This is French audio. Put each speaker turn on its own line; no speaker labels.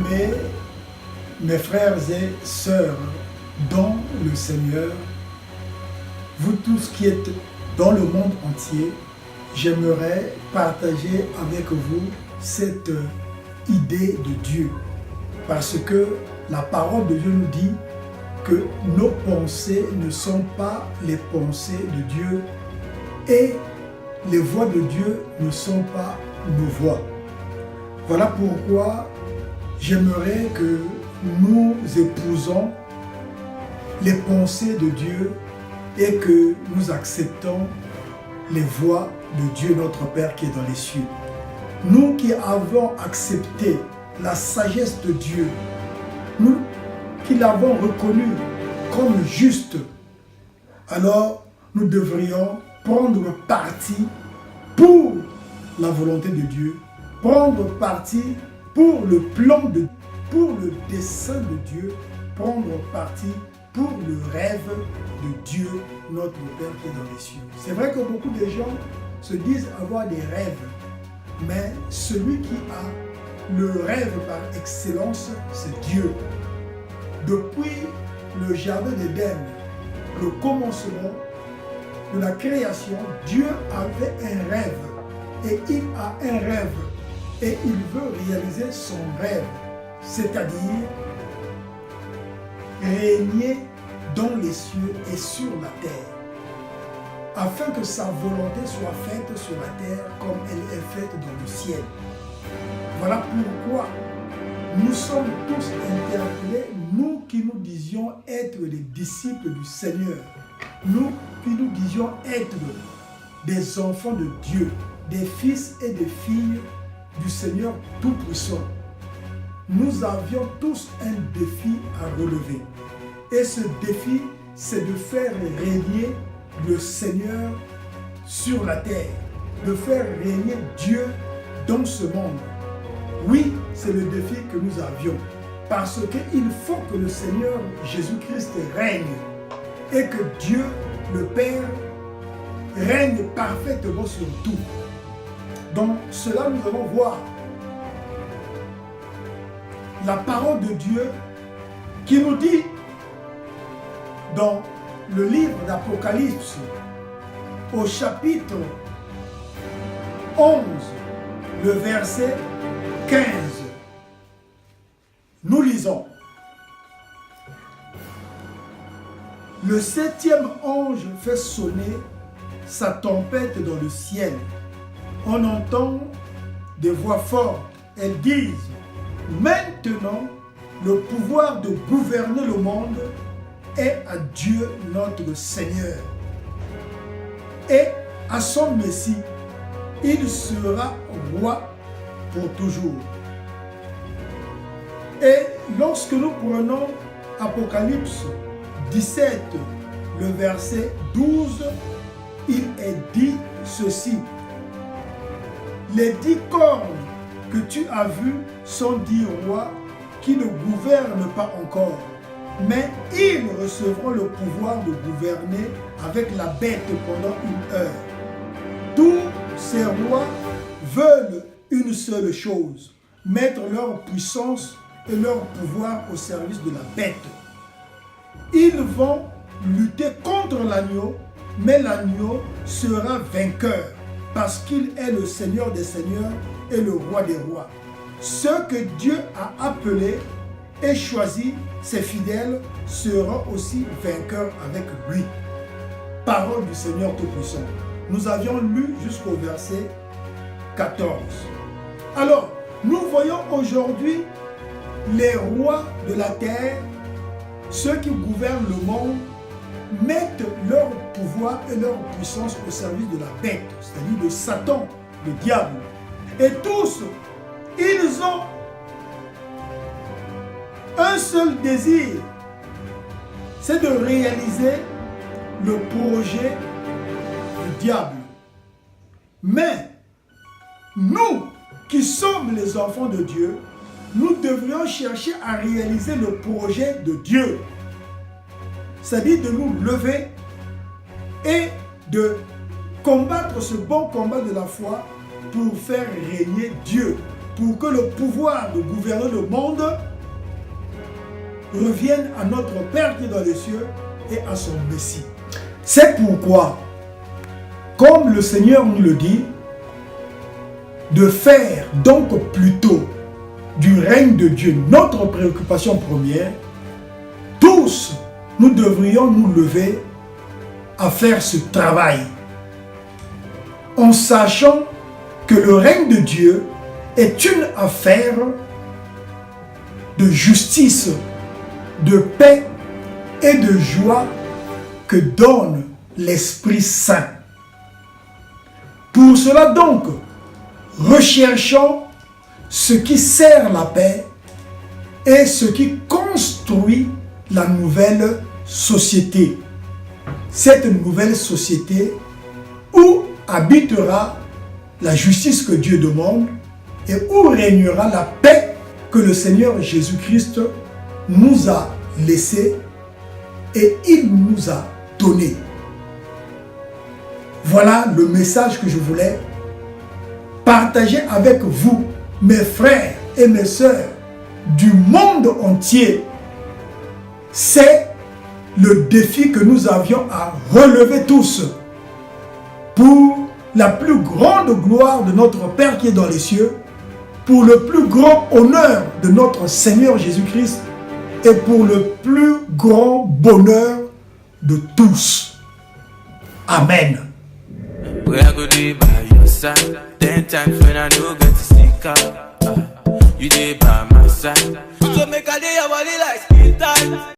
Bien-aimés, mes frères et sœurs dans le Seigneur, vous tous qui êtes dans le monde entier, j'aimerais partager avec vous cette idée de Dieu. Parce que la parole de Dieu nous dit que nos pensées ne sont pas les pensées de Dieu et les voies de Dieu ne sont pas nos voies. Voilà pourquoi j'aimerais que nous épousons les pensées de Dieu et que nous acceptons les voies de Dieu notre Père qui est dans les cieux. Nous qui avons accepté la sagesse de Dieu, nous qui l'avons reconnu comme juste, alors nous devrions prendre parti pour la volonté de Dieu, prendre parti pour le plan de Dieu, pour le dessein de Dieu, prendre parti pour le rêve de Dieu, notre Père qui est dans les cieux. C'est vrai que beaucoup de gens se disent avoir des rêves, mais celui qui a le rêve par excellence, c'est Dieu. Depuis le jardin d'Éden, le commencement de la création, Dieu avait un rêve et il a un rêve et il veut réaliser son rêve, c'est-à-dire régner dans les cieux et sur la terre, afin que sa volonté soit faite sur la terre comme elle est faite dans le ciel. Voilà pourquoi nous sommes tous interpellés, nous qui nous disions être les disciples du Seigneur, nous qui nous disions être des enfants de Dieu, des fils et des filles du Seigneur Tout-Puissant. Nous avions tous un défi à relever. Et ce défi, c'est de faire régner le Seigneur sur la terre, de faire régner Dieu dans ce monde. Oui, c'est le défi que nous avions, parce qu'il faut que le Seigneur Jésus-Christ règne et que Dieu, le Père, règne parfaitement sur tout. Dans cela, nous allons voir la parole de Dieu qui nous dit dans le livre d'Apocalypse, au chapitre 11, le verset 15, nous lisons: le septième ange fait sonner sa trompette dans le ciel. On entend des voix fortes. Elles disent: maintenant, le pouvoir de gouverner le monde est à Dieu notre Seigneur et à son Messie. Il sera roi pour toujours. Et lorsque nous prenons Apocalypse 17, le verset 12, il est dit ceci: les 10 cornes que tu as vues sont 10 rois qui ne gouvernent pas encore, mais ils recevront le pouvoir de gouverner avec la bête pendant 1 heure. Tous ces rois veulent une seule chose: mettre leur puissance et leur pouvoir au service de la bête. Ils vont lutter contre l'agneau, mais l'agneau sera vainqueur, parce qu'il est le Seigneur des seigneurs et le roi des rois. Ceux que Dieu a appelés et choisis, ses fidèles, seront aussi vainqueurs avec lui. Parole du Seigneur Tout-Puissant. Nous avions lu jusqu'au verset 14. Alors, nous voyons aujourd'hui les rois de la terre, ceux qui gouvernent le monde, mettent leur pouvoir et leur puissance au service de la bête, c'est-à-dire de Satan, le diable. Et tous, ils ont un seul désir, c'est de réaliser le projet du diable. Mais nous qui sommes les enfants de Dieu, nous devrions chercher à réaliser le projet de Dieu. C'est-à-dire de nous lever et de combattre ce bon combat de la foi pour faire régner Dieu. pour que le pouvoir de gouverner le monde revienne à notre Père qui est dans les cieux et à son Messie. C'est pourquoi, comme le Seigneur nous le dit, de faire donc plutôt du règne de Dieu notre préoccupation première, tous nous devrions nous lever à faire ce travail, en sachant que le règne de Dieu est une affaire de justice, de paix et de joie que donne l'Esprit Saint. Pour cela donc, recherchons ce qui sert la paix et ce qui construit la nouvelle société. Cette nouvelle société où habitera la justice que Dieu demande et où régnera la paix que le Seigneur Jésus-Christ nous a laissée et il nous a donnée. Voilà le message que je voulais partager avec vous, mes frères et mes sœurs du monde entier. C'est le défi que nous avions à relever tous pour la plus grande gloire de notre Père qui est dans les cieux, pour le plus grand honneur de notre Seigneur Jésus-Christ et pour le plus grand bonheur de tous. Amen.
We are gonna be by your side. 10 times when I don't get to stick out, you dey by my side. So make a day your body like skin tight.